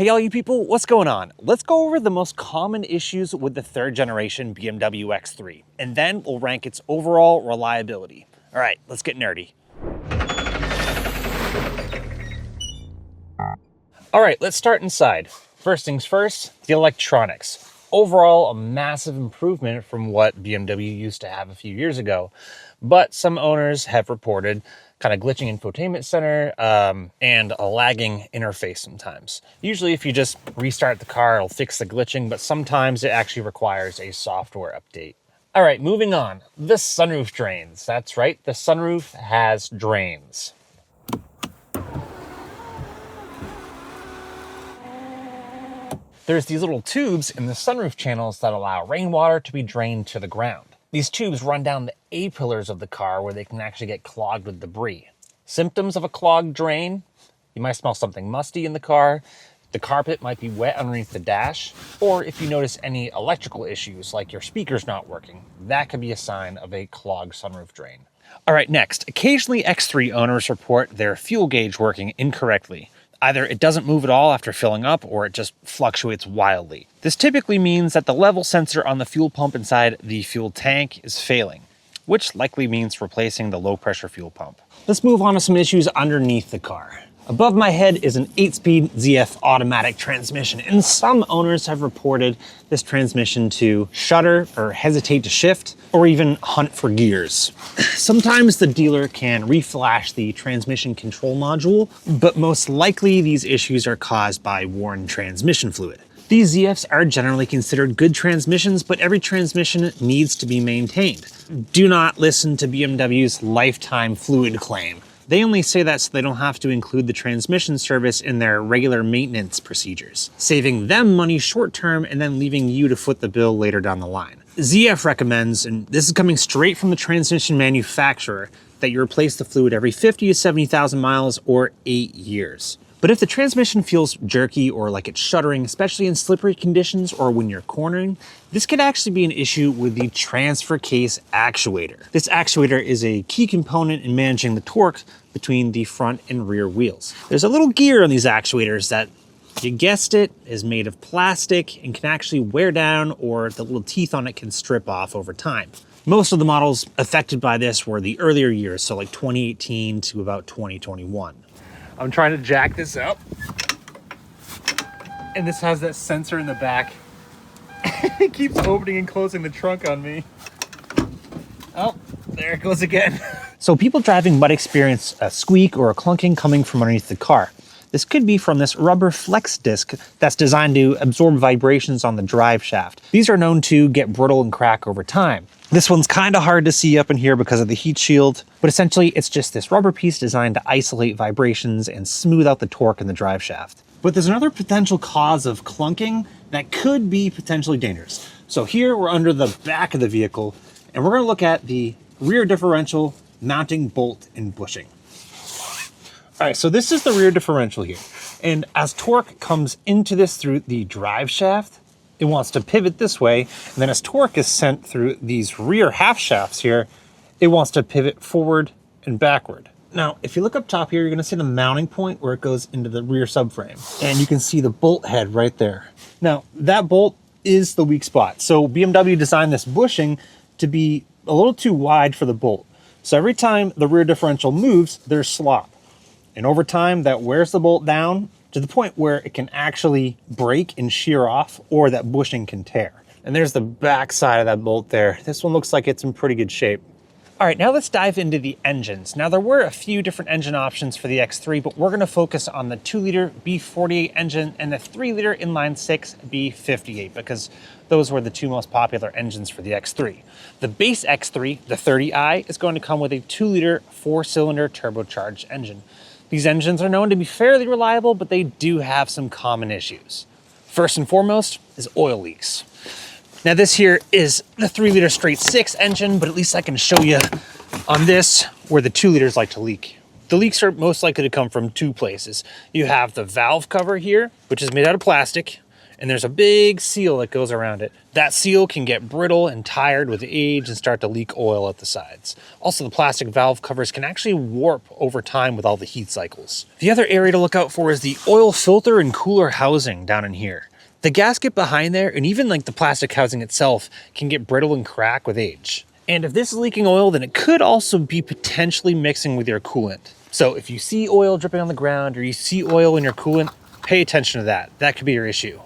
Hey all you people, what's going on? Let's go over the most common issues with the third generation BMW X3, and then we'll rank its overall reliability. All right, let's get nerdy. All right, let's start inside. First things first, the electronics. Overall, a massive improvement from what BMW used to have a few years ago, but some owners have reported kind of glitching infotainment center and a lagging interface sometimes. Usually if you just restart the car, it'll fix the glitching, but sometimes it actually requires a software update. All right, moving on. The sunroof drains. That's right, the sunroof has drains. There's these little tubes in the sunroof channels that allow rainwater to be drained to the ground. These tubes run down the A-pillars of the car where they can actually get clogged with debris. Symptoms of a clogged drain: you might smell something musty in the car, the carpet might be wet underneath the dash, or if you notice any electrical issues like your speaker's not working, that could be a sign of a clogged sunroof drain. All right, next, occasionally X3 owners report their fuel gauge working incorrectly. Either it doesn't move at all after filling up, or it just fluctuates wildly. This typically means that the level sensor on the fuel pump inside the fuel tank is failing, which likely means replacing the low pressure fuel pump. Let's move on to some issues underneath the car. Above my head is an 8-speed ZF automatic transmission, and some owners have reported this transmission to shudder or hesitate to shift, or even hunt for gears. Sometimes the dealer can reflash the transmission control module, but most likely these issues are caused by worn transmission fluid. These ZFs are generally considered good transmissions, but every transmission needs to be maintained. Do not listen to BMW's lifetime fluid claim. They only say that so they don't have to include the transmission service in their regular maintenance procedures, saving them money short term and then leaving you to foot the bill later down the line. ZF recommends, and this is coming straight from the transmission manufacturer, that you replace the fluid every 50 to 70,000 miles or 8 years. But if the transmission feels jerky or like it's shuddering, especially in slippery conditions or when you're cornering, this could actually be an issue with the transfer case actuator. This actuator is a key component in managing the torque between the front and rear wheels. There's a little gear on these actuators that, you guessed it, is made of plastic and can actually wear down, or the little teeth on it can strip off over time. Most of the models affected by this were the earlier years, so like 2018 to about 2021. I'm trying to jack this up, and this has that sensor in the back. It keeps opening and closing the trunk on me. Oh, there it goes again. So people driving might experience a squeak or a clunking coming from underneath the car. This could be from this rubber flex disc that's designed to absorb vibrations on the drive shaft. These are known to get brittle and crack over time. This one's kind of hard to see up in here because of the heat shield, but essentially it's just this rubber piece designed to isolate vibrations and smooth out the torque in the drive shaft. But there's another potential cause of clunking that could be potentially dangerous. So here we're under the back of the vehicle, and we're going to look at the rear differential mounting bolt and bushing. All right, so this is the rear differential here. And as torque comes into this through the drive shaft, it wants to pivot this way. And then as torque is sent through these rear half shafts here, it wants to pivot forward and backward. Now, if you look up top here, you're gonna see the mounting point where it goes into the rear subframe. And you can see the bolt head right there. Now, that bolt is the weak spot. So BMW designed this bushing to be a little too wide for the bolt. So every time the rear differential moves, there's slop. And over time, that wears the bolt down to the point where it can actually break and shear off, or that bushing can tear. And there's the back side of that bolt there. This one looks like it's in pretty good shape. All right, now let's dive into the engines. Now, there were a few different engine options for the X3, but we're gonna focus on the 2-liter B48 engine and the 3-liter inline-6 B58, because those were the two most popular engines for the X3. The base X3, the 30i, is going to come with a 2-liter 4-cylinder turbocharged engine. These engines are known to be fairly reliable, but they do have some common issues. First and foremost is oil leaks. Now this here is the 3-liter straight 6 engine, but at least I can show you on this where the 2 liters like to leak. The leaks are most likely to come from two places. You have the valve cover here, which is made out of plastic, and there's a big seal that goes around it. That seal can get brittle and tired with age and start to leak oil at the sides. Also, the plastic valve covers can actually warp over time with all the heat cycles. The other area to look out for is the oil filter and cooler housing down in here. The gasket behind there, and even like the plastic housing itself, can get brittle and crack with age. And if this is leaking oil, then it could also be potentially mixing with your coolant. So if you see oil dripping on the ground or you see oil in your coolant, pay attention to that. That could be your issue.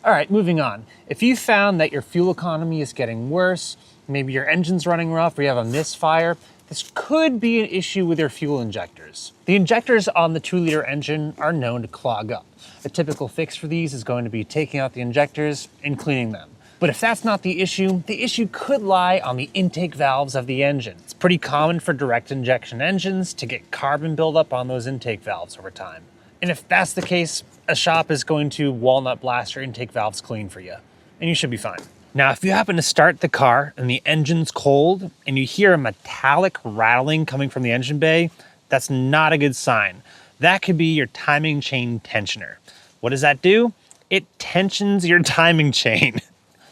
All right, moving on. If you found that your fuel economy is getting worse, maybe your engine's running rough or you have a misfire, this could be an issue with your fuel injectors. The injectors on the 2-liter engine are known to clog up. A typical fix for these is going to be taking out the injectors and cleaning them. But if that's not the issue could lie on the intake valves of the engine. It's pretty common for direct injection engines to get carbon buildup on those intake valves over time. And if that's the case, a shop is going to walnut blast your intake valves clean for you, and you should be fine. Now, if you happen to start the car and the engine's cold and you hear a metallic rattling coming from the engine bay, that's not a good sign. That could be your timing chain tensioner. What does that do? It tensions your timing chain.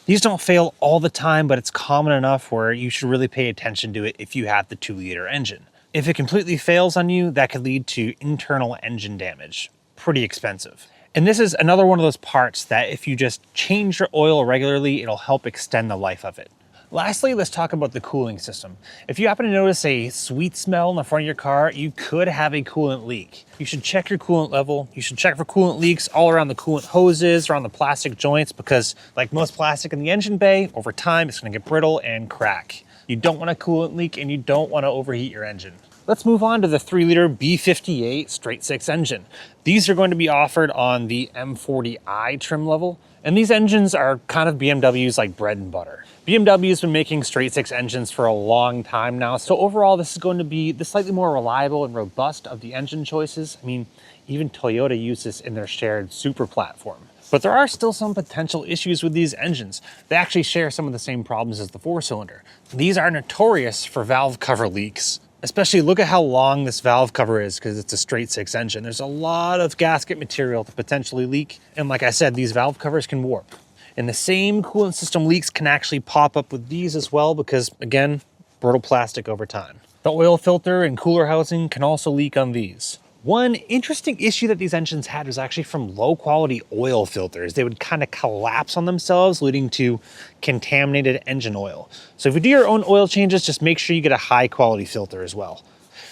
These don't fail all the time, but it's common enough where you should really pay attention to it if you have the 2-liter engine. If it completely fails on you, that could lead to internal engine damage. Pretty expensive. And this is another one of those parts that if you just change your oil regularly, it'll help extend the life of it. Lastly, let's talk about the cooling system. If you happen to notice a sweet smell in the front of your car, you could have a coolant leak. You should check your coolant level. You should check for coolant leaks all around the coolant hoses, around the plastic joints, because like most plastic in the engine bay, over time it's going to get brittle and crack. You don't want a coolant leak and you don't want to overheat your engine. Let's move on to the 3-liter B58 straight-six engine. These are going to be offered on the M40i trim level, and these engines are kind of BMW's like bread and butter. BMW's been making straight-six engines for a long time now, so overall this is going to be the slightly more reliable and robust of the engine choices. I mean, even Toyota uses this in their shared Super platform. But there are still some potential issues with these engines. They actually share some of the same problems as the 4-cylinder. These are notorious for valve cover leaks. Especially look at how long this valve cover is because it's a straight-six engine. There's a lot of gasket material to potentially leak. And like I said, these valve covers can warp. And the same coolant system leaks can actually pop up with these as well because, again, brittle plastic over time. The oil filter and cooler housing can also leak on these. One interesting issue that these engines had was actually from low quality oil filters. They would kind of collapse on themselves, leading to contaminated engine oil. So if you do your own oil changes, just make sure you get a high quality filter as well.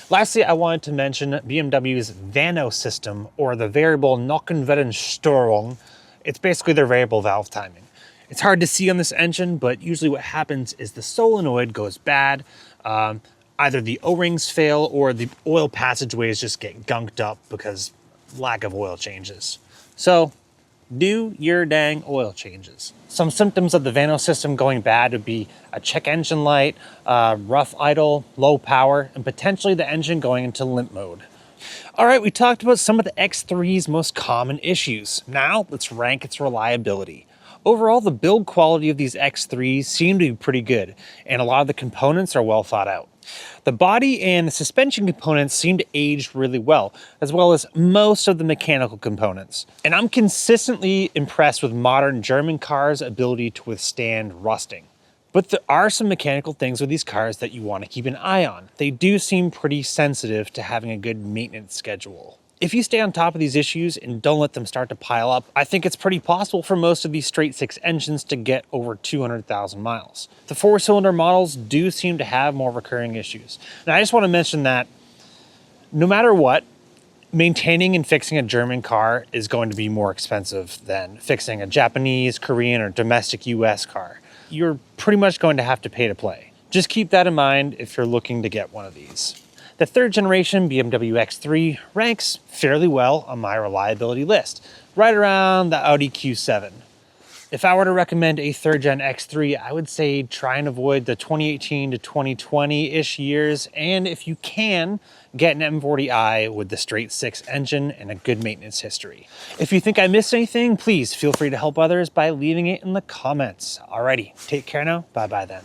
Lastly, I wanted to mention BMW's Vano system, or the variable Nockenwellensteuerung. It's basically their variable valve timing. It's hard to see on this engine, but usually what happens is the solenoid goes bad. Either the O-rings fail or the oil passageways just get gunked up because lack of oil changes. So do your dang oil changes. Some symptoms of the Vano system going bad would be a check engine light, rough idle, low power, and potentially the engine going into limp mode. All right, we talked about some of the X3's most common issues. Now let's rank its reliability. Overall, the build quality of these X3s seem to be pretty good, and a lot of the components are well thought out. The body and the suspension components seem to age really well as most of the mechanical components. And I'm consistently impressed with modern German cars' ability to withstand rusting. But there are some mechanical things with these cars that you want to keep an eye on. They do seem pretty sensitive to having a good maintenance schedule. If you stay on top of these issues and don't let them start to pile up, I think it's pretty possible for most of these straight-six engines to get over 200,000 miles. The 4-cylinder models do seem to have more recurring issues. And I just want to mention that no matter what, maintaining and fixing a German car is going to be more expensive than fixing a Japanese, Korean, or domestic US car. You're pretty much going to have to pay to play. Just keep that in mind if you're looking to get one of these. The 3rd generation BMW X3 ranks fairly well on my reliability list, right around the Audi Q7. If I were to recommend a 3rd gen X3, I would say try and avoid the 2018 to 2020-ish years, and if you can, get an M40i with the straight-six engine and a good maintenance history. If you think I missed anything, please feel free to help others by leaving it in the comments. Alrighty, take care now. Bye-bye then.